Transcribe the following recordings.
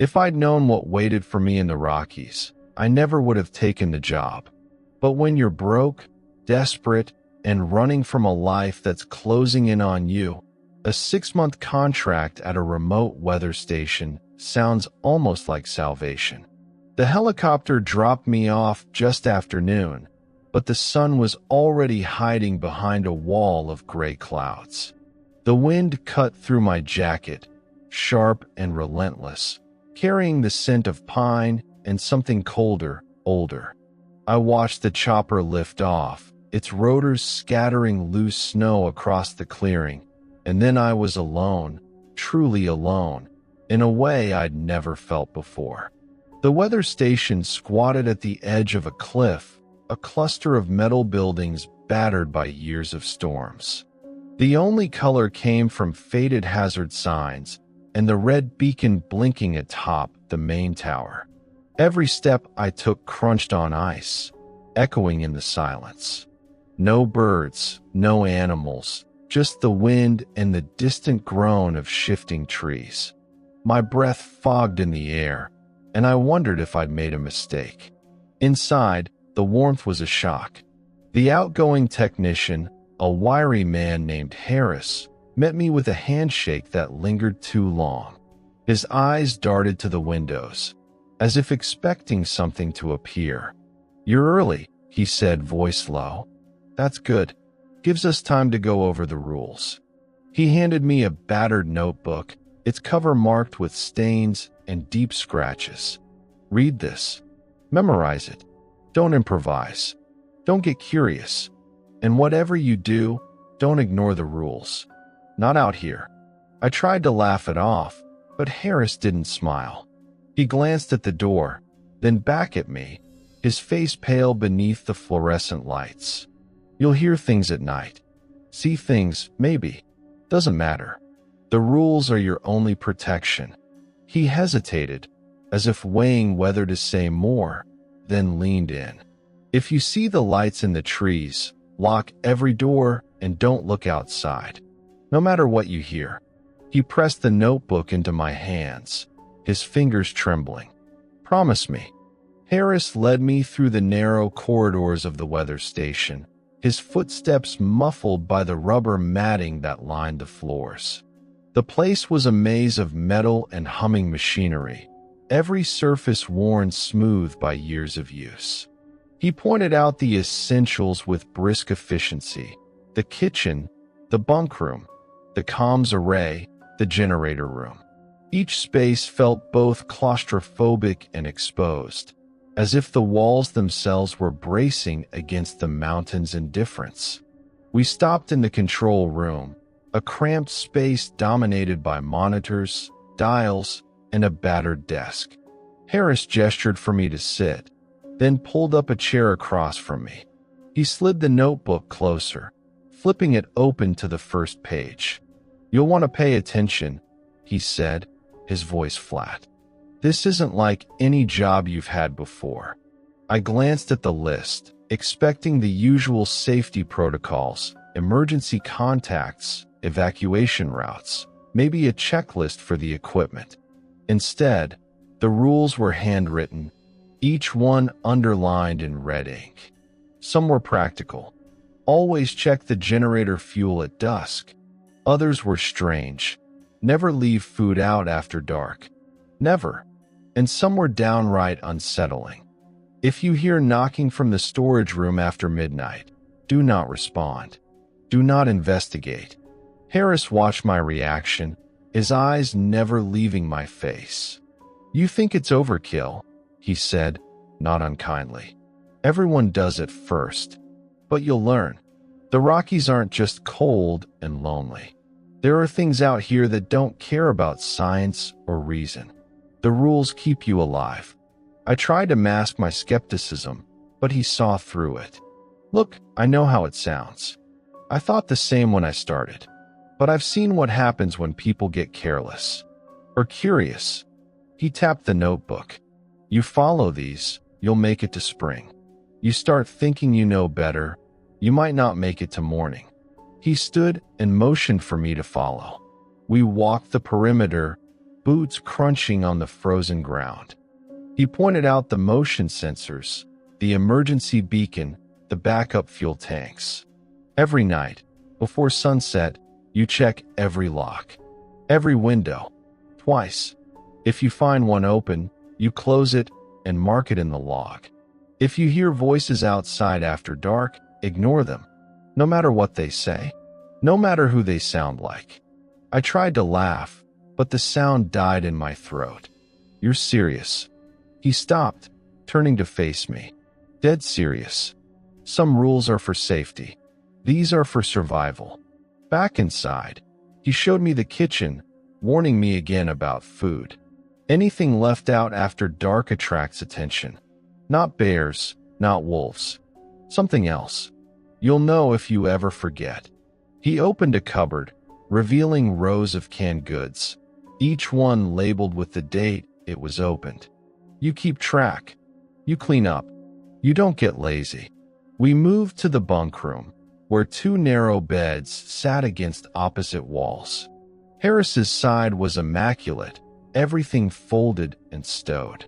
If I'd known what waited for me in the Rockies, I never would have taken the job. But when you're broke, desperate, and running from a life that's closing in on you, a 6-month contract at a remote weather station sounds almost like salvation. The helicopter dropped me off just after noon, but the sun was already hiding behind a wall of gray clouds. The wind cut through my jacket, sharp and relentless, carrying the scent of pine and something colder, older. I watched the chopper lift off, its rotors scattering loose snow across the clearing, and then I was alone, truly alone, in a way I'd never felt before. The weather station squatted at the edge of a cliff, a cluster of metal buildings battered by years of storms. The only color came from faded hazard signs and the red beacon blinking atop the main tower. Every step I took crunched on ice, echoing in the silence. No birds, no animals, just the wind and the distant groan of shifting trees. My breath fogged in the air, and I wondered if I'd made a mistake. Inside, the warmth was a shock. The outgoing technician, a wiry man named Harris, met me with a handshake that lingered too long. His eyes darted to the windows, as if expecting something to appear. "You're early," he said, voice low. "That's good. Gives us time to go over the rules." He handed me a battered notebook, its cover marked with stains and deep scratches. "Read this. Memorize it. Don't improvise. Don't get curious. And whatever you do, don't ignore the rules. Not out here." I tried to laugh it off, but Harris didn't smile. He glanced at the door, then back at me, his face pale beneath the fluorescent lights. "You'll hear things at night. See things, maybe. Doesn't matter. The rules are your only protection." He hesitated, as if weighing whether to say more, then leaned in. "If you see the lights in the trees, lock every door and don't look outside. No matter what you hear." He pressed the notebook into my hands, his fingers trembling. "Promise me." Harris led me through the narrow corridors of the weather station, his footsteps muffled by the rubber matting that lined the floors. The place was a maze of metal and humming machinery, every surface worn smooth by years of use. He pointed out the essentials with brisk efficiency: the kitchen, the bunk room, the comms array, the generator room. Each space felt both claustrophobic and exposed, as if the walls themselves were bracing against the mountain's indifference. We stopped in the control room, a cramped space dominated by monitors, dials, and a battered desk. Harris gestured for me to sit, then pulled up a chair across from me. He slid the notebook closer, flipping it open to the first page. "You'll want to pay attention," he said, his voice flat. "This isn't like any job you've had before." I glanced at the list, expecting the usual safety protocols, emergency contacts, evacuation routes, maybe a checklist for the equipment. Instead, the rules were handwritten, each one underlined in red ink. Some were practical. Always check the generator fuel at dusk. Others were strange. Never leave food out after dark. Never. And some were downright unsettling. If you hear knocking from the storage room after midnight, do not respond. Do not investigate. Harris watched my reaction, his eyes never leaving my face. "You think it's overkill," he said, not unkindly. "Everyone does it first. But you'll learn. The Rockies aren't just cold and lonely. There are things out here that don't care about science or reason. The rules keep you alive." I tried to mask my skepticism, but he saw through it. "Look, I know how it sounds. I thought the same when I started. But I've seen what happens when people get careless. Or curious." He tapped the notebook. "You follow these, you'll make it to spring. You start thinking you know better, you might not make it to morning." He stood and motioned for me to follow. We walked the perimeter, boots crunching on the frozen ground. He pointed out the motion sensors, the emergency beacon, the backup fuel tanks. Every night, before sunset, you check every lock, every window, twice. If you find one open, you close it and mark it in the log. If you hear voices outside after dark, ignore them, no matter what they say, no matter who they sound like. I tried to laugh, but the sound died in my throat. You're serious? He stopped, turning to face me. Dead serious. Some rules are for safety. These are for survival. Back inside, he showed me the kitchen, warning me again about food. Anything left out after dark attracts attention. Not bears, not wolves. Something else. You'll know if you ever forget. He opened a cupboard, revealing rows of canned goods, each one labeled with the date it was opened. You keep track. You clean up. You don't get lazy. We moved to the bunk room, where two narrow beds sat against opposite walls. Harris's side was immaculate, everything folded and stowed.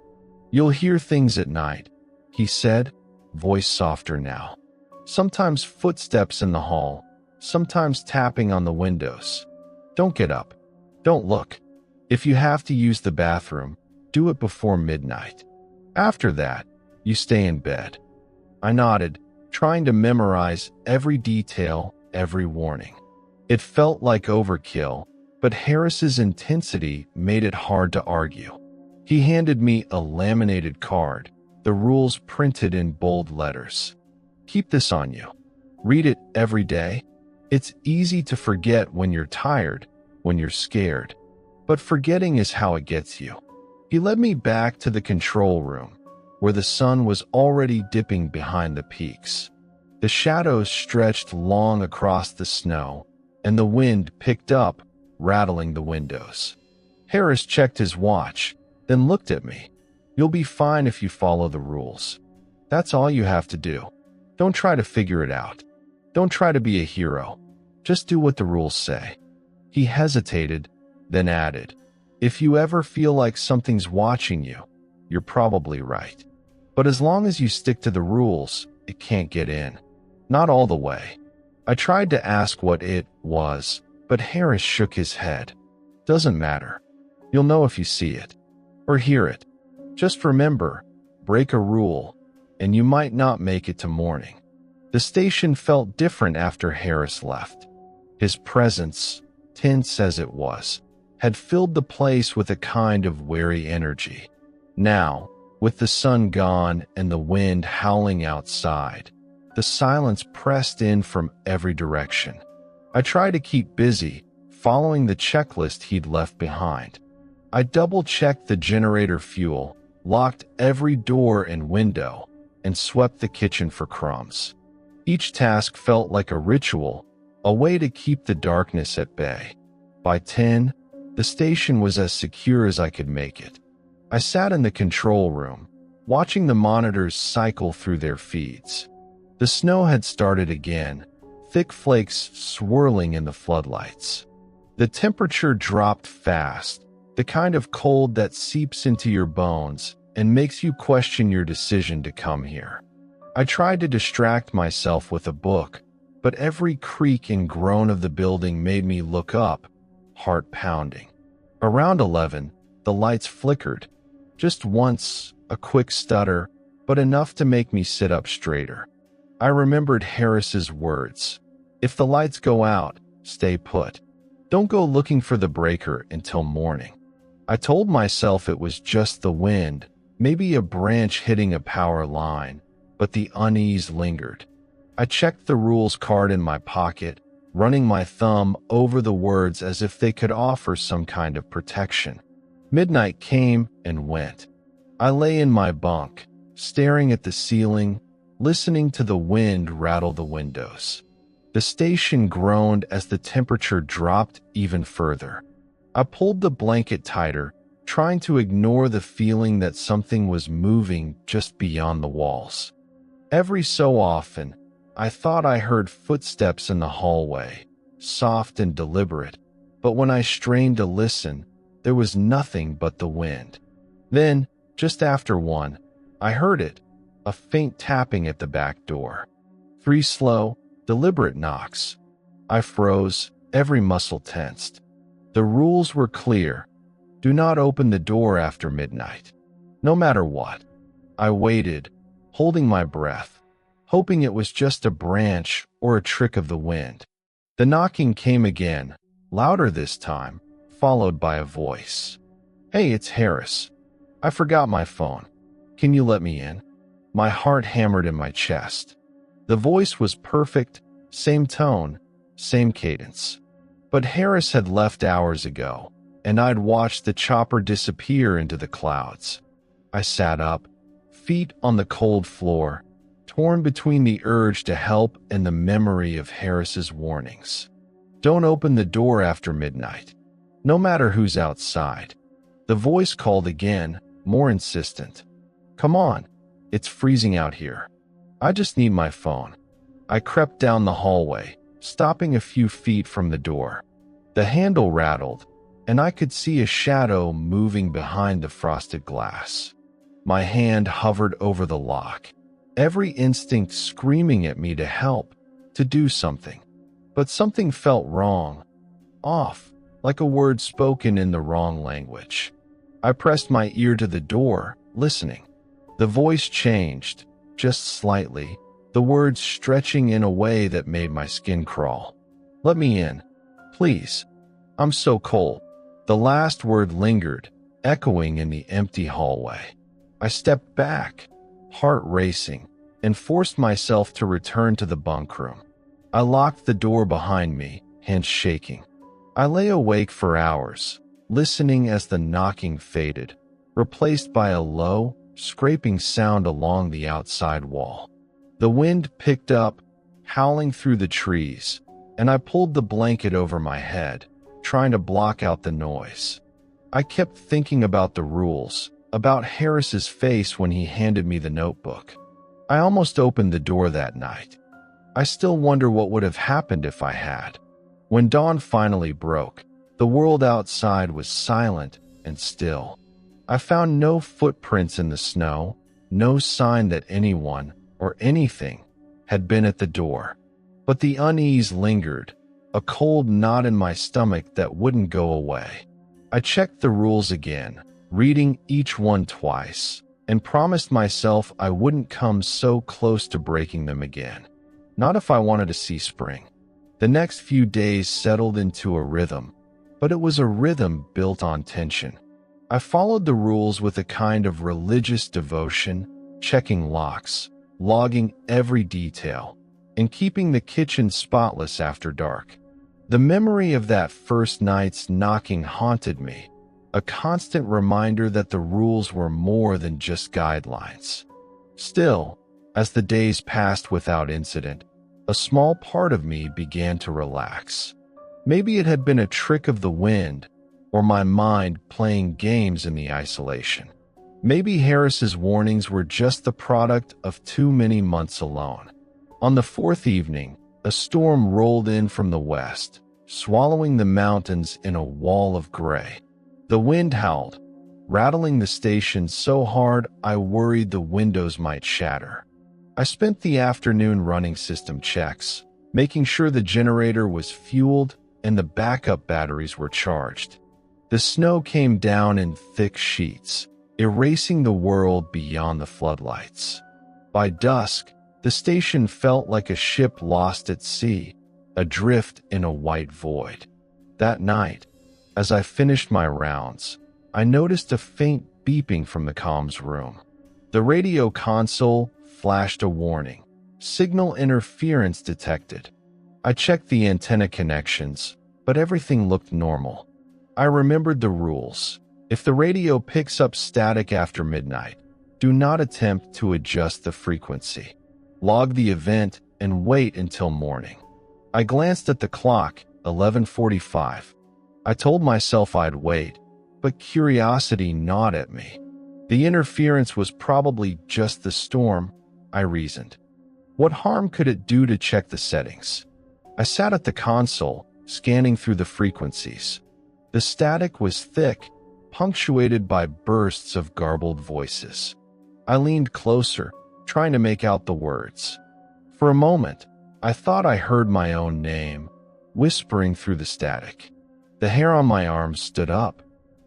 You'll hear things at night, he said, voice softer now. Sometimes footsteps in the hall, sometimes tapping on the windows. Don't get up. Don't look. If you have to use the bathroom, do it before midnight. After that, you stay in bed. I nodded, trying to memorize every detail, every warning. It felt like overkill, but Harris's intensity made it hard to argue. He handed me a laminated card, the rules printed in bold letters. Keep this on you. Read it every day. It's easy to forget when you're tired, when you're scared. But forgetting is how it gets you. He led me back to the control room, where the sun was already dipping behind the peaks. The shadows stretched long across the snow, and the wind picked up, rattling the windows. Harris checked his watch, then looked at me. You'll be fine if you follow the rules. That's all you have to do. Don't try to figure it out. Don't try to be a hero. Just do what the rules say. He hesitated, then added, if you ever feel like something's watching you, you're probably right. But as long as you stick to the rules, it can't get in. Not all the way. I tried to ask what it was, but Harris shook his head. Doesn't matter. You'll know if you see it. Or hear it. Just remember, break a rule, and you might not make it to morning. The station felt different after Harris left. His presence, tense as it was, had filled the place with a kind of wary energy. Now, with the sun gone and the wind howling outside, the silence pressed in from every direction. I tried to keep busy, following the checklist he'd left behind. I double-checked the generator fuel, locked every door and window, and swept the kitchen for crumbs. Each task felt like a ritual, a way to keep the darkness at bay. By 10, the station was as secure as I could make it. I sat in the control room, watching the monitors cycle through their feeds. The snow had started again, thick flakes swirling in the floodlights. The temperature dropped fast, the kind of cold that seeps into your bones and makes you question your decision to come here. I tried to distract myself with a book, but every creak and groan of the building made me look up, heart pounding. Around 11, the lights flickered. Just once, a quick stutter, but enough to make me sit up straighter. I remembered Harris's words. If the lights go out, stay put. Don't go looking for the breaker until morning. I told myself it was just the wind, maybe a branch hitting a power line, but the unease lingered. I checked the rules card in my pocket, running my thumb over the words as if they could offer some kind of protection. Midnight came and went. I lay in my bunk, staring at the ceiling, listening to the wind rattle the windows. The station groaned as the temperature dropped even further. I pulled the blanket tighter, trying to ignore the feeling that something was moving just beyond the walls. Every so often, I thought I heard footsteps in the hallway, soft and deliberate, but when I strained to listen, there was nothing but the wind. Then, just after 1, I heard it, a faint tapping at the back door. 3 slow, deliberate knocks. I froze, every muscle tensed. The rules were clear. Do not open the door after midnight. No matter what. I waited, holding my breath, hoping it was just a branch or a trick of the wind. The knocking came again, louder this time, followed by a voice. "Hey, it's Harris. I forgot my phone. Can you let me in?" My heart hammered in my chest. The voice was perfect, same tone, same cadence. But Harris had left hours ago, and I'd watched the chopper disappear into the clouds. I sat up, feet on the cold floor, torn between the urge to help and the memory of Harris's warnings. Don't open the door after midnight, no matter who's outside. The voice called again, more insistent. Come on, it's freezing out here. I just need my phone. I crept down the hallway, stopping a few feet from the door. The handle rattled, and I could see a shadow moving behind the frosted glass. My hand hovered over the lock, every instinct screaming at me to help, to do something. But something felt wrong, off, like a word spoken in the wrong language. I pressed my ear to the door, listening. The voice changed, just slightly, the words stretching in a way that made my skin crawl. "Let me in, please. I'm so cold." The last word lingered, echoing in the empty hallway. I stepped back, heart racing, and forced myself to return to the bunk room. I locked the door behind me, hands shaking. I lay awake for hours, listening as the knocking faded, replaced by a low, scraping sound along the outside wall. The wind picked up, howling through the trees, and I pulled the blanket over my head, trying to block out the noise. I kept thinking about the rules, about Harris's face when he handed me the notebook. I almost opened the door that night. I still wonder what would have happened if I had. When dawn finally broke, the world outside was silent and still. I found no footprints in the snow, no sign that anyone or anything had been at the door. But the unease lingered, a cold knot in my stomach that wouldn't go away. I checked the rules again, reading each one twice, and promised myself I wouldn't come so close to breaking them again. Not if I wanted to see spring. The next few days settled into a rhythm, but it was a rhythm built on tension. I followed the rules with a kind of religious devotion, checking locks, logging every detail, and keeping the kitchen spotless after dark. The memory of that first night's knocking haunted me, a constant reminder that the rules were more than just guidelines. Still, as the days passed without incident, a small part of me began to relax. Maybe it had been a trick of the wind, or my mind playing games in the isolation. Maybe Harris's warnings were just the product of too many months alone. On the 4th evening, a storm rolled in from the west, swallowing the mountains in a wall of gray. The wind howled, rattling the station so hard I worried the windows might shatter. I spent the afternoon running system checks, making sure the generator was fueled and the backup batteries were charged. The snow came down in thick sheets, erasing the world beyond the floodlights. By dusk, the station felt like a ship lost at sea, adrift in a white void. That night, as I finished my rounds, I noticed a faint beeping from the comms room. The radio console flashed a warning. Signal interference detected. I checked the antenna connections, but everything looked normal. I remembered the rules. If the radio picks up static after midnight, do not attempt to adjust the frequency. Log the event and wait until morning. I glanced at the clock, 11:45. I told myself I'd wait, but curiosity gnawed at me. The interference was probably just the storm, I reasoned. What harm could it do to check the settings? I sat at the console, scanning through the frequencies. The static was thick, punctuated by bursts of garbled voices. I leaned closer, trying to make out the words. For a moment, I thought I heard my own name, whispering through the static. The hair on my arm stood up.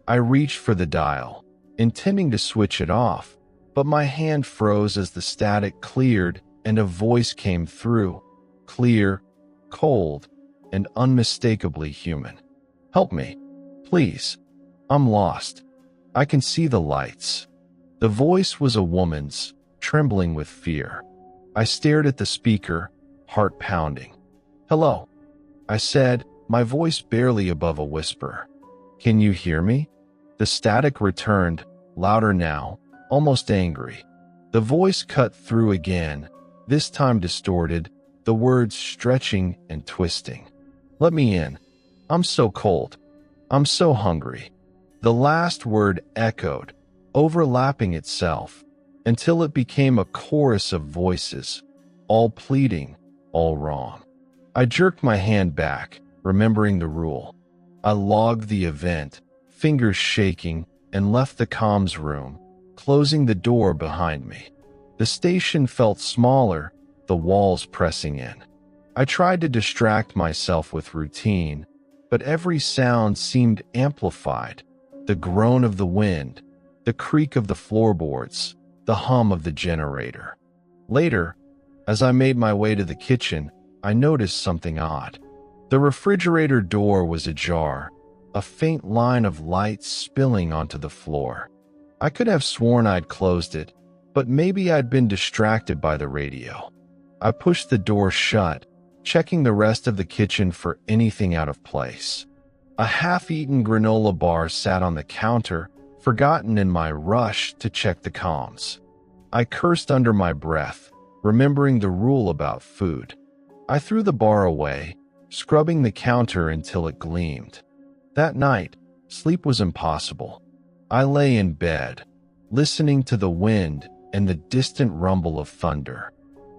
I reached for the dial, intending to switch it off, but my hand froze as the static cleared and a voice came through, clear, cold, and unmistakably human. Help me, please. I'm lost. I can see the lights. The voice was a woman's, trembling with fear. I stared at the speaker, heart pounding. Hello, I said, my voice barely above a whisper. Can you hear me? The static returned, louder now, almost angry. The voice cut through again, this time distorted, the words stretching and twisting. Let me in. I'm so cold. I'm so hungry. The last word echoed, overlapping itself, until it became a chorus of voices, all pleading, all wrong. I jerked my hand back, remembering the rule. I logged the event, fingers shaking, and left the comms room, closing the door behind me. The station felt smaller, the walls pressing in. I tried to distract myself with routine, but every sound seemed amplified. The groan of the wind, the creak of the floorboards, the hum of the generator. Later, as I made my way to the kitchen, I noticed something odd. The refrigerator door was ajar, a faint line of light spilling onto the floor. I could have sworn I'd closed it, but maybe I'd been distracted by the radio. I pushed the door shut, checking the rest of the kitchen for anything out of place. A half-eaten granola bar sat on the counter, forgotten in my rush to check the comms. I cursed under my breath, remembering the rule about food. I threw the bar away, scrubbing the counter until it gleamed. That night, sleep was impossible. I lay in bed, listening to the wind and the distant rumble of thunder.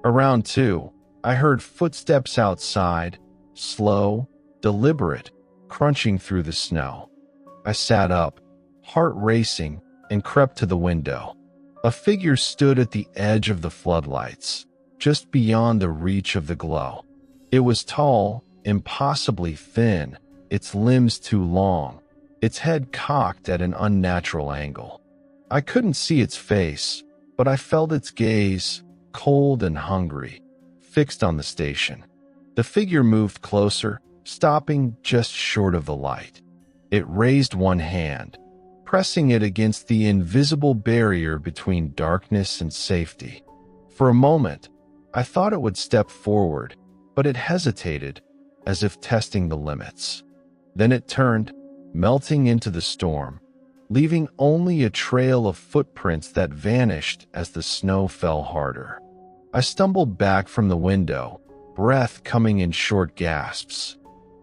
Around 2, I heard footsteps outside, slow, deliberate, crunching through the snow. I sat up, heart racing, and crept to the window. A figure stood at the edge of the floodlights, just beyond the reach of the glow. It was tall, impossibly thin, its limbs too long, its head cocked at an unnatural angle. I couldn't see its face, but I felt its gaze, cold and hungry, fixed on the station. The figure moved closer, stopping just short of the light. It raised one hand, pressing it against the invisible barrier between darkness and safety. For a moment, I thought it would step forward, but it hesitated, as if testing the limits. Then it turned, melting into the storm, leaving only a trail of footprints that vanished as the snow fell harder. I stumbled back from the window, breath coming in short gasps.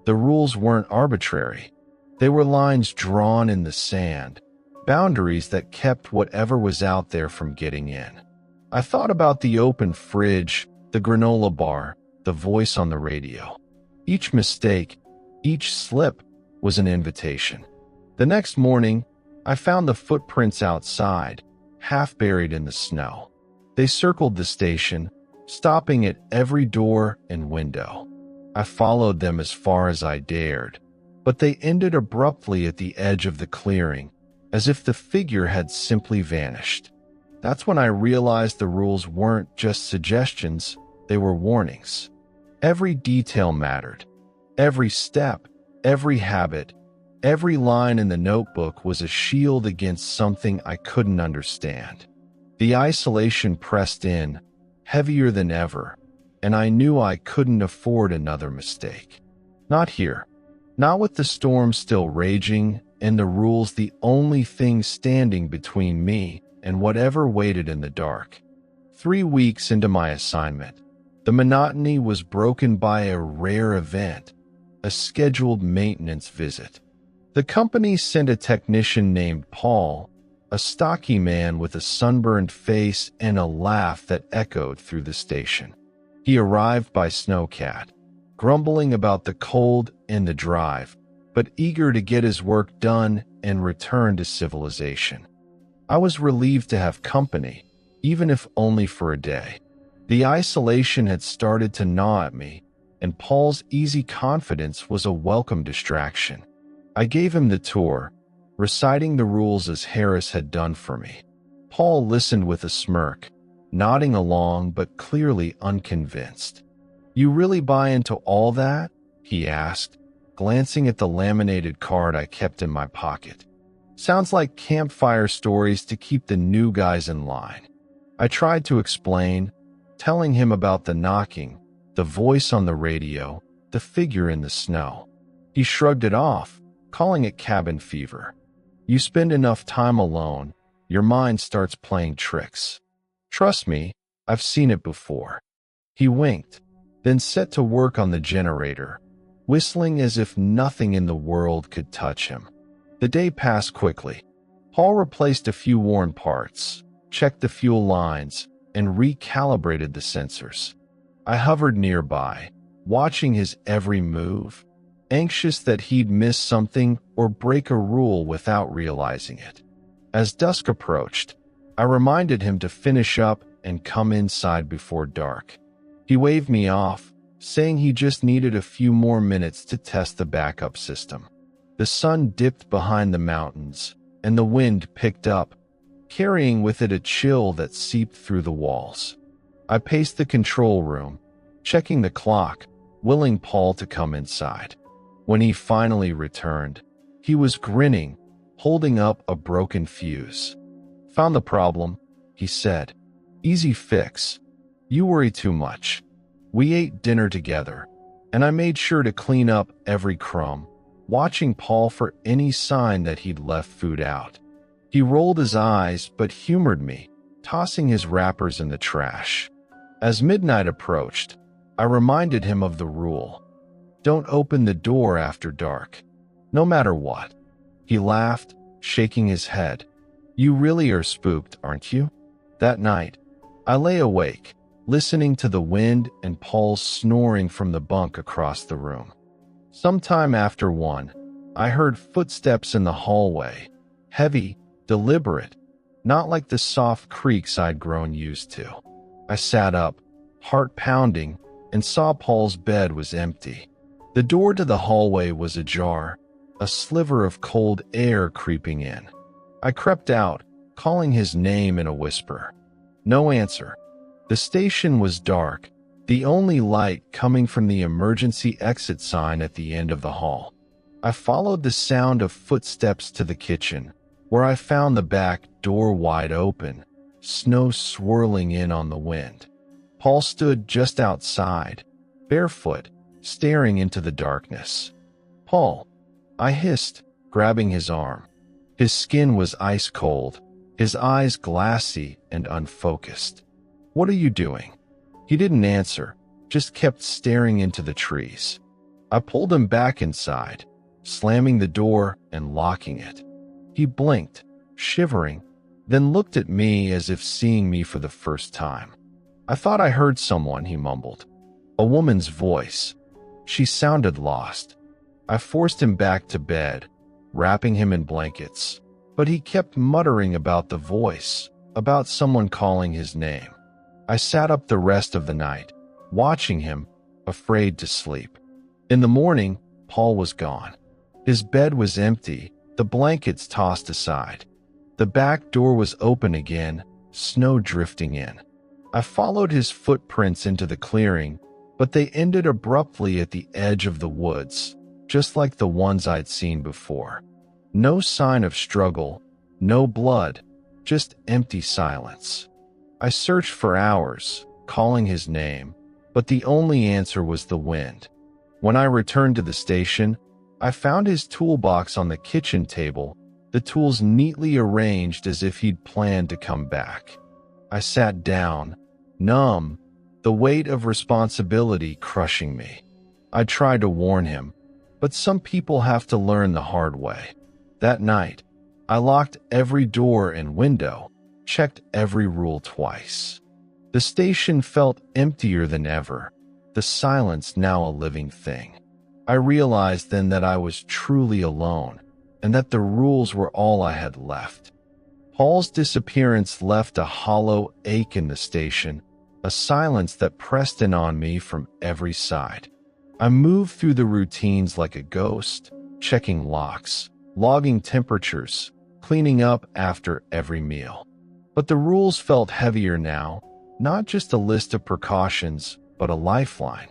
The rules weren't arbitrary. They were lines drawn in the sand, boundaries that kept whatever was out there from getting in. I thought about the open fridge, the granola bar, the voice on the radio. Each mistake, each slip was an invitation. The next morning, I found the footprints outside, half buried in the snow. They circled the station, stopping at every door and window. I followed them as far as I dared, but they ended abruptly at the edge of the clearing, as if the figure had simply vanished. That's when I realized the rules weren't just suggestions, they were warnings. Every detail mattered. Every step, every habit, every line in the notebook was a shield against something I couldn't understand. The isolation pressed in, heavier than ever, and I knew I couldn't afford another mistake. Not here. Not with the storm still raging and the rules the only thing standing between me and whatever waited in the dark. 3 weeks into my assignment, the monotony was broken by a rare event, a scheduled maintenance visit. The company sent a technician named Paul, a stocky man with a sunburned face and a laugh that echoed through the station. He arrived by snowcat, grumbling about the cold and the drive, but eager to get his work done and return to civilization. I was relieved to have company, even if only for a day. The isolation had started to gnaw at me, and Paul's easy confidence was a welcome distraction. I gave him the tour, reciting the rules as Harris had done for me. Paul listened with a smirk, nodding along but clearly unconvinced. "You really buy into all that?" he asked, glancing at the laminated card I kept in my pocket. "Sounds like campfire stories to keep the new guys in line." I tried to explain, telling him about the knocking, the voice on the radio, the figure in the snow. He shrugged it off, calling it cabin fever. "You spend enough time alone, your mind starts playing tricks. Trust me, I've seen it before." He winked, then set to work on the generator, whistling as if nothing in the world could touch him. The day passed quickly. Paul replaced a few worn parts, checked the fuel lines, and recalibrated the sensors. I hovered nearby, watching his every move, anxious that he'd miss something or break a rule without realizing it. As dusk approached, I reminded him to finish up and come inside before dark. He waved me off, saying he just needed a few more minutes to test the backup system. The sun dipped behind the mountains, and the wind picked up, carrying with it a chill that seeped through the walls. I paced the control room, checking the clock, willing Paul to come inside. When he finally returned, he was grinning, holding up a broken fuse. "Found the problem," he said. "Easy fix. You worry too much." We ate dinner together, and I made sure to clean up every crumb, watching Paul for any sign that he'd left food out. He rolled his eyes but humored me, tossing his wrappers in the trash. As midnight approached, I reminded him of the rule. Don't open the door after dark, no matter what. He laughed, shaking his head. "You really are spooked, aren't you?" That night, I lay awake, listening to the wind and Paul's snoring from the bunk across the room. Sometime after 1, I heard footsteps in the hallway, heavy, deliberate, not like the soft creaks I'd grown used to. I sat up, heart pounding, and saw Paul's bed was empty. The door to the hallway was ajar, a sliver of cold air creeping in. I crept out, calling his name in a whisper. No answer. The station was dark, the only light coming from the emergency exit sign at the end of the hall. I followed the sound of footsteps to the kitchen, where I found the back door wide open, snow swirling in on the wind. Paul stood just outside, barefoot, staring into the darkness. "Paul," I hissed, grabbing his arm. His skin was ice cold, his eyes glassy and unfocused. "What are you doing?" He didn't answer, just kept staring into the trees. I pulled him back inside, slamming the door and locking it. He blinked, shivering, then looked at me as if seeing me for the first time. "I thought I heard someone," he mumbled. "A woman's voice." She sounded lost. I forced him back to bed, wrapping him in blankets, but he kept muttering about the voice, about someone calling his name. I sat up the rest of the night, watching him, afraid to sleep. In the morning, Paul was gone. His bed was empty, the blankets tossed aside. The back door was open again, snow drifting in. I followed his footprints into the clearing, but they ended abruptly at the edge of the woods, just like the ones I'd seen before. No sign of struggle, no blood, just empty silence. I searched for hours, calling his name, but the only answer was the wind. When I returned to the station, I found his toolbox on the kitchen table, the tools neatly arranged as if he'd planned to come back. I sat down, numb, the weight of responsibility crushing me. I tried to warn him, but some people have to learn the hard way. That night, I locked every door and window, checked every rule twice. The station felt emptier than ever, the silence now a living thing. I realized then that I was truly alone, and that the rules were all I had left. Paul's disappearance left a hollow ache in the station, a silence that pressed in on me from every side. I moved through the routines like a ghost, checking locks, logging temperatures, cleaning up after every meal. But the rules felt heavier now, not just a list of precautions, but a lifeline.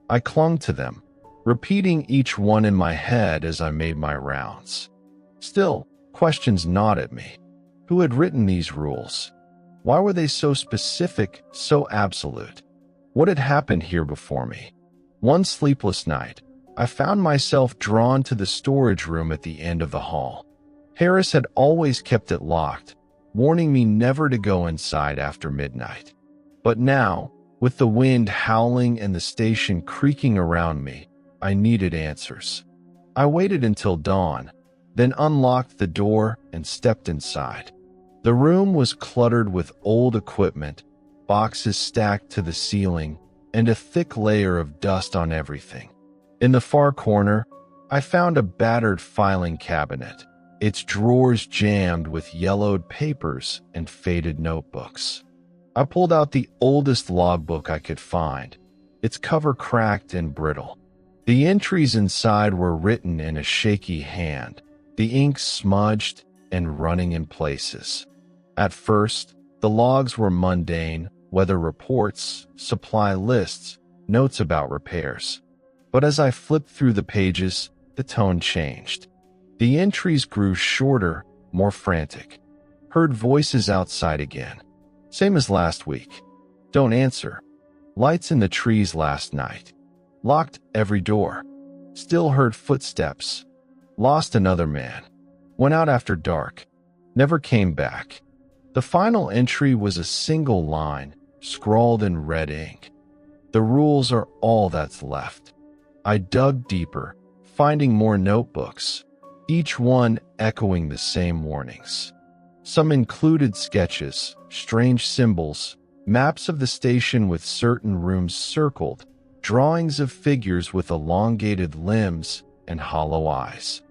I clung to them, repeating each one in my head as I made my rounds. Still, questions gnawed at me. Who had written these rules? Why were they so specific, so absolute? What had happened here before me? One sleepless night, I found myself drawn to the storage room at the end of the hall. Harris had always kept it locked, warning me never to go inside after midnight. But now, with the wind howling and the station creaking around me, I needed answers. I waited until dawn, then unlocked the door and stepped inside. The room was cluttered with old equipment, boxes stacked to the ceiling, and a thick layer of dust on everything. In the far corner, I found a battered filing cabinet, its drawers jammed with yellowed papers and faded notebooks. I pulled out the oldest logbook I could find, its cover cracked and brittle. The entries inside were written in a shaky hand, the ink smudged and running in places. At first, the logs were mundane, weather reports, supply lists, notes about repairs. But as I flipped through the pages, the tone changed. The entries grew shorter, more frantic. Heard voices outside again. Same as last week. Don't answer. Lights in the trees last night. Locked every door. Still heard footsteps. Lost another man. Went out after dark. Never came back. The final entry was a single line, scrawled in red ink. The rules are all that's left. I dug deeper, finding more notebooks, each one echoing the same warnings. Some included sketches, strange symbols, maps of the station with certain rooms circled, drawings of figures with elongated limbs and hollow eyes.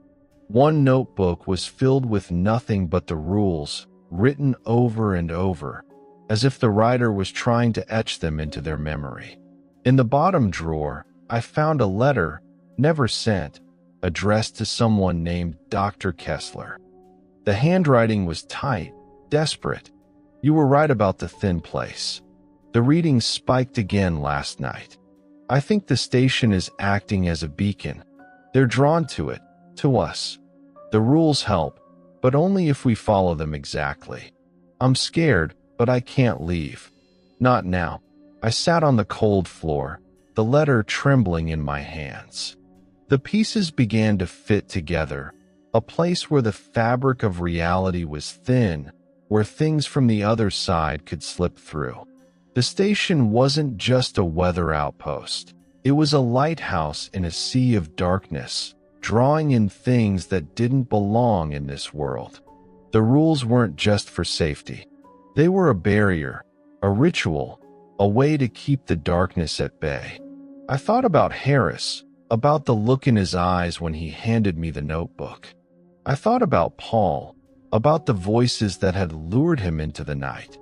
One notebook was filled with nothing but the rules, written over and over, as if the writer was trying to etch them into their memory. In the bottom drawer, I found a letter, never sent, addressed to someone named Dr. Kessler. The handwriting was tight, desperate. You were right about the thin place. The reading spiked again last night. I think the station is acting as a beacon. They're drawn to it, to us. The rules help, but only if we follow them exactly. I'm scared, but I can't leave. Not now. I sat on the cold floor, the letter trembling in my hands. The pieces began to fit together, a place where the fabric of reality was thin, where things from the other side could slip through. The station wasn't just a weather outpost. It was a lighthouse in a sea of darkness, drawing in things that didn't belong in this world. The rules weren't just for safety. They were a barrier, a ritual, a way to keep the darkness at bay. I thought about Harris, about the look in his eyes when he handed me the notebook. I thought about Paul, about the voices that had lured him into the night.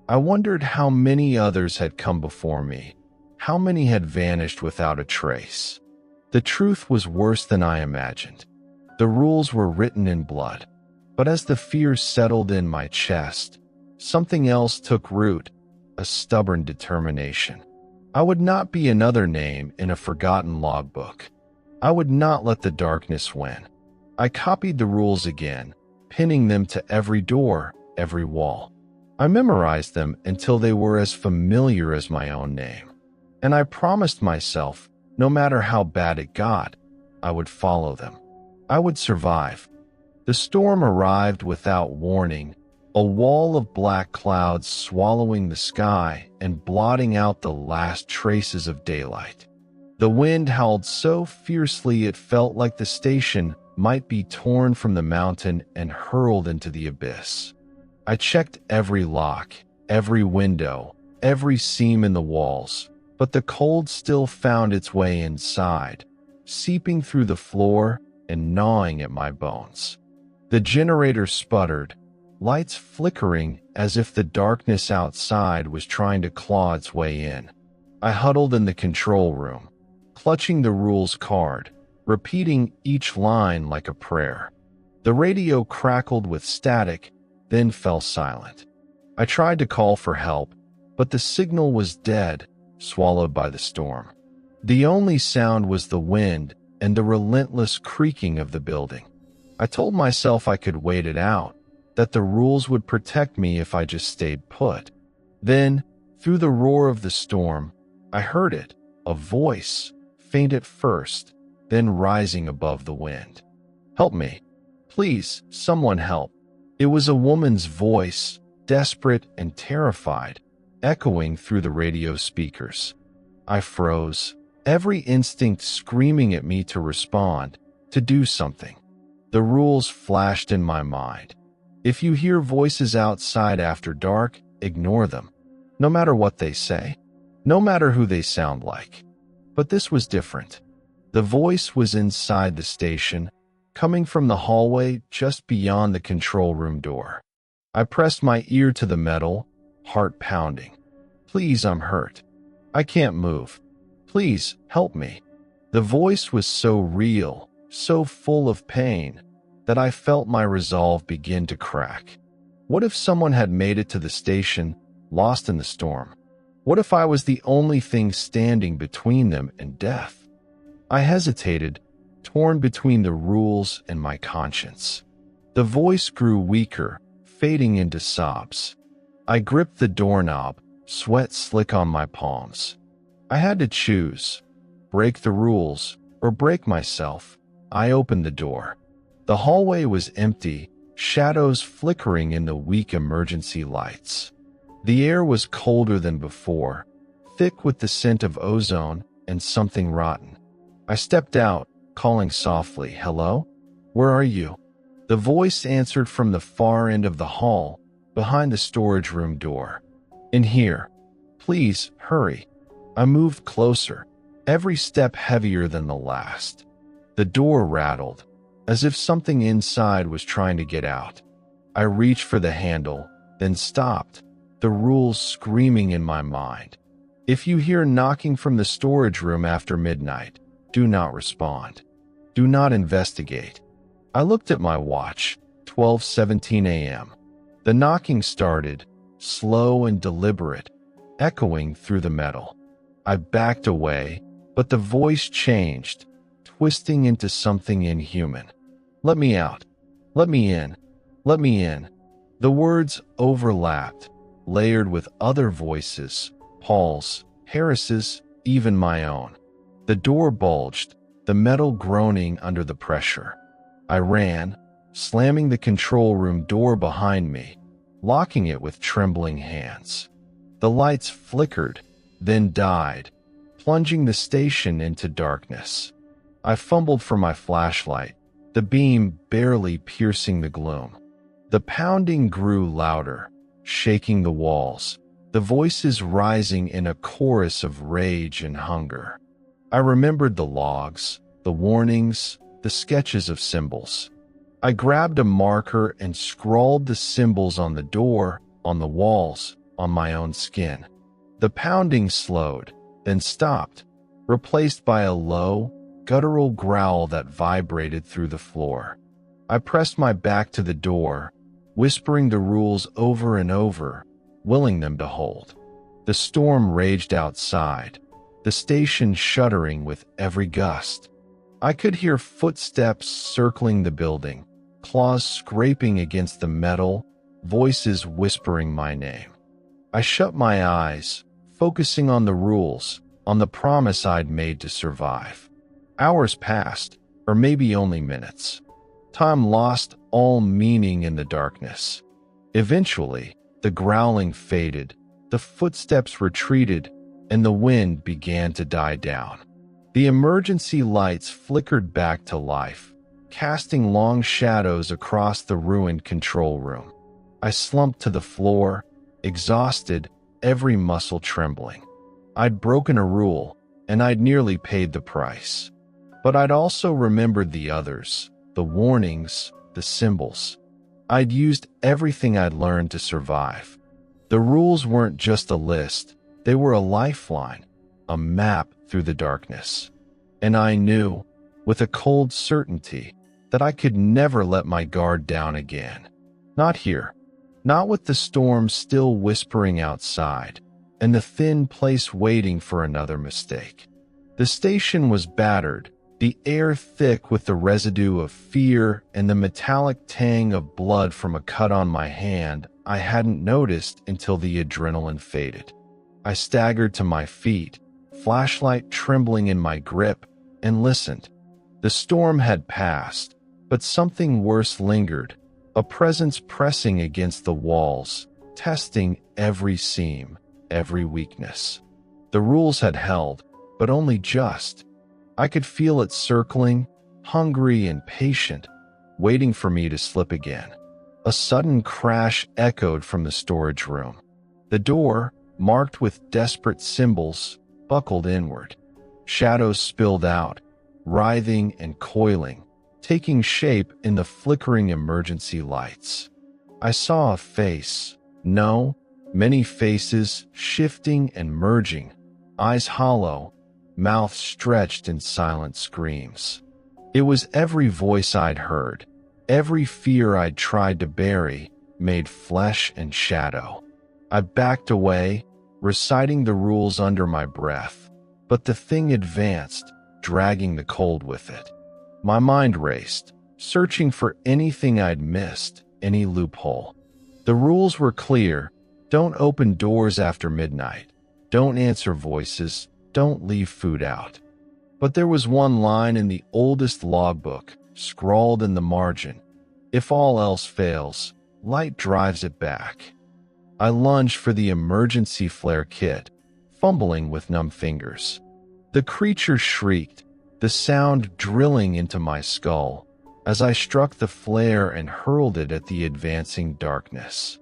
I wondered how many others had come before me, how many had vanished without a trace. The truth was worse than I imagined. The rules were written in blood. But as the fear settled in my chest, something else took root, a stubborn determination. I would not be another name in a forgotten logbook. I would not let the darkness win. I copied the rules again, pinning them to every door, every wall. I memorized them until they were as familiar as my own name. And I promised myself, no matter how bad it got, I would follow them. I would survive. The storm arrived without warning, a wall of black clouds swallowing the sky and blotting out the last traces of daylight. The wind howled so fiercely it felt like the station might be torn from the mountain and hurled into the abyss. I checked every lock, every window, every seam in the walls, but the cold still found its way inside, seeping through the floor and gnawing at my bones. The generator sputtered, lights flickering as if the darkness outside was trying to claw its way in. I huddled in the control room, clutching the rules card, repeating each line like a prayer. The radio crackled with static, then fell silent. I tried to call for help, but the signal was dead, swallowed by the storm. The only sound was the wind and the relentless creaking of the building. I told myself I could wait it out, that the rules would protect me if I just stayed put. Then, through the roar of the storm, I heard it, a voice, faint at first, then rising above the wind. "Help me. Please, someone help." It was a woman's voice, desperate and terrified, echoing through the radio speakers. I froze, every instinct screaming at me to respond, to do something. The rules flashed in my mind. If you hear voices outside after dark, ignore them, no matter what they say, no matter who they sound like. But this was different. The voice was inside the station, coming from the hallway just beyond the control room door. I pressed my ear to the metal, heart pounding. "Please, I'm hurt. I can't move. Please, help me." The voice was so real, so full of pain, that I felt my resolve begin to crack. What if someone had made it to the station, lost in the storm? What if I was the only thing standing between them and death? I hesitated, torn between the rules and my conscience. The voice grew weaker, fading into sobs. I gripped the doorknob, sweat slick on my palms. I had to choose, break the rules or break myself. I opened the door. The hallway was empty, shadows flickering in the weak emergency lights. The air was colder than before, thick with the scent of ozone and something rotten. I stepped out, calling softly, "Hello? Where are you?" The voice answered from the far end of the hall, behind the storage room door. "In here. Please, hurry." I moved closer, every step heavier than the last. The door rattled, as if something inside was trying to get out. I reached for the handle, then stopped, the rules screaming in my mind. If you hear knocking from the storage room after midnight, do not respond. Do not investigate. I looked at my watch, 12:17 a.m. The knocking started, slow and deliberate, echoing through the metal. I backed away, but the voice changed, twisting into something inhuman. "Let me out. Let me in. Let me in." The words overlapped, layered with other voices, Paul's, Harris's, even my own. The door bulged, the metal groaning under the pressure. I ran, slamming the control room door behind me, locking it with trembling hands. The lights flickered, then died, plunging the station into darkness. I fumbled for my flashlight, the beam barely piercing the gloom. The pounding grew louder, shaking the walls, the voices rising in a chorus of rage and hunger. I remembered the logs, the warnings, the sketches of symbols. I grabbed a marker and scrawled the symbols on the door, on the walls, on my own skin. The pounding slowed, then stopped, replaced by a low, guttural growl that vibrated through the floor. I pressed my back to the door, whispering the rules over and over, willing them to hold. The storm raged outside, the station shuddering with every gust. I could hear footsteps circling the building, claws scraping against the metal, voices whispering my name. I shut my eyes, focusing on the rules, on the promise I'd made to survive. Hours passed, or maybe only minutes. Time lost all meaning in the darkness. Eventually, the growling faded, the footsteps retreated, and the wind began to die down. The emergency lights flickered back to life, casting long shadows across the ruined control room. I slumped to the floor, exhausted, every muscle trembling. I'd broken a rule, and I'd nearly paid the price. But I'd also remembered the others, the warnings, the symbols. I'd used everything I'd learned to survive. The rules weren't just a list, they were a lifeline, a map through the darkness. And I knew, with a cold certainty, that I could never let my guard down again. Not here. Not with the storm still whispering outside, and the thin place waiting for another mistake. The station was battered, the air thick with the residue of fear and the metallic tang of blood from a cut on my hand I hadn't noticed until the adrenaline faded. I staggered to my feet, flashlight trembling in my grip, and listened. The storm had passed, but something worse lingered, a presence pressing against the walls, testing every seam, every weakness. The rules had held, but only just. I could feel it circling, hungry and patient, waiting for me to slip again. A sudden crash echoed from the storage room. The door, marked with desperate symbols, buckled inward. Shadows spilled out, writhing and coiling, taking shape in the flickering emergency lights. I saw a face. No, many faces, shifting and merging, eyes hollow, mouth stretched in silent screams. It was every voice I'd heard, every fear I'd tried to bury, made flesh and shadow. I backed away, reciting the rules under my breath, but the thing advanced, dragging the cold with it. My mind raced, searching for anything I'd missed, any loophole. The rules were clear. Don't open doors after midnight. Don't answer voices. Don't leave food out. But there was one line in the oldest logbook, scrawled in the margin. If all else fails, light drives it back. I lunged for the emergency flare kit, fumbling with numb fingers. The creature shrieked, the sound drilling into my skull, as I struck the flare and hurled it at the advancing darkness.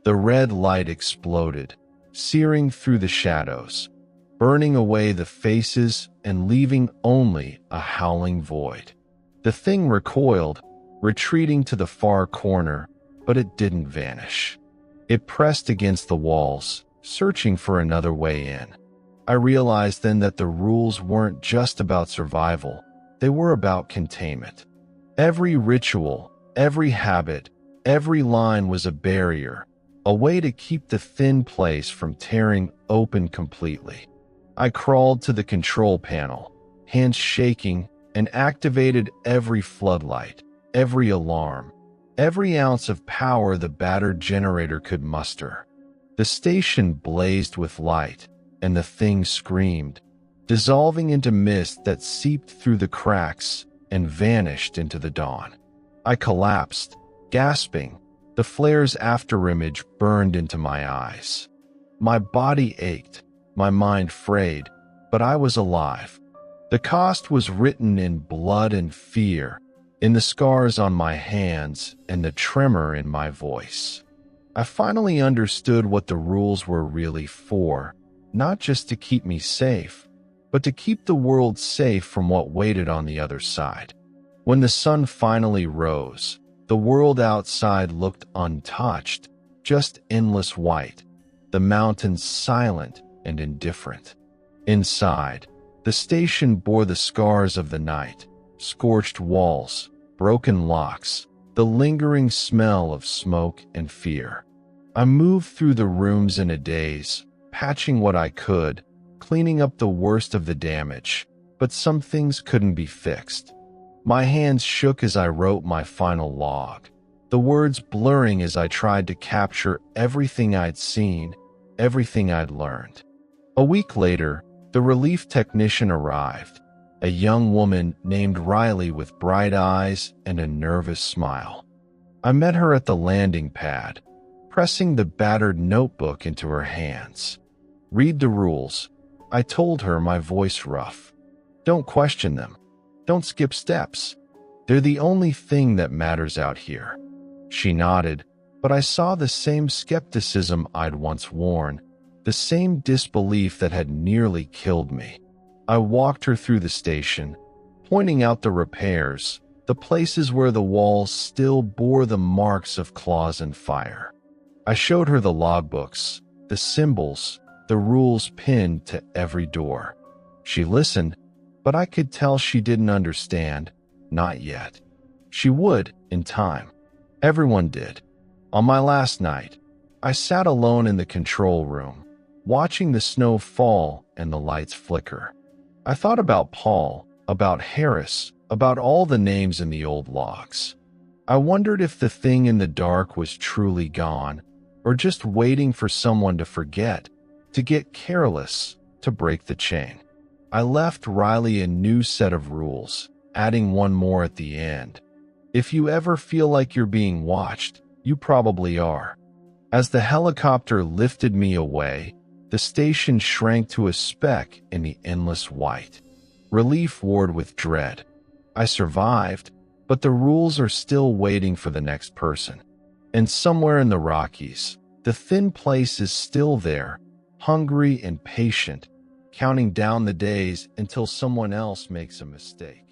The red light exploded, searing through the shadows, burning away the faces and leaving only a howling void. The thing recoiled, retreating to the far corner, but it didn't vanish. It pressed against the walls, searching for another way in. I realized then that the rules weren't just about survival, they were about containment. Every ritual, every habit, every line was a barrier, a way to keep the thin place from tearing open completely. I crawled to the control panel, hands shaking, and activated every floodlight, every alarm, every ounce of power the battered generator could muster. The station blazed with light, and the thing screamed, dissolving into mist that seeped through the cracks and vanished into the dawn. I collapsed, gasping. The flare's afterimage burned into my eyes. My body ached, my mind frayed, but I was alive. The cost was written in blood and fear, in the scars on my hands and the tremor in my voice. I finally understood what the rules were really for, not just to keep me safe, but to keep the world safe from what waited on the other side. When the sun finally rose, the world outside looked untouched, just endless white, the mountains silent and indifferent. Inside, the station bore the scars of the night, scorched walls, broken locks, the lingering smell of smoke and fear. I moved through the rooms in a daze, patching what I could, cleaning up the worst of the damage, but some things couldn't be fixed. My hands shook as I wrote my final log, the words blurring as I tried to capture everything I'd seen, everything I'd learned. A week later, the relief technician arrived, a young woman named Riley with bright eyes and a nervous smile. I met her at the landing pad, pressing the battered notebook into her hands. "Read the rules," I told her, my voice rough. "Don't question them. Don't skip steps. They're the only thing that matters out here." She nodded, but I saw the same skepticism I'd once worn, the same disbelief that had nearly killed me. I walked her through the station, pointing out the repairs, the places where the walls still bore the marks of claws and fire. I showed her the logbooks, the symbols, the rules pinned to every door. She listened, but I could tell she didn't understand. Not yet. She would, in time. Everyone did. On my last night, I sat alone in the control room, watching the snow fall and the lights flicker. I thought about Paul, about Harris, about all the names in the old logs. I wondered if the thing in the dark was truly gone, or just waiting for someone to forget, to get careless, to break the chain. I left Riley a new set of rules, adding one more at the end. If you ever feel like you're being watched, you probably are. As the helicopter lifted me away, the station shrank to a speck in the endless white. Relief warred with dread. I survived, but the rules are still waiting for the next person. And somewhere in the Rockies, the thin place is still there, hungry and patient, counting down the days until someone else makes a mistake.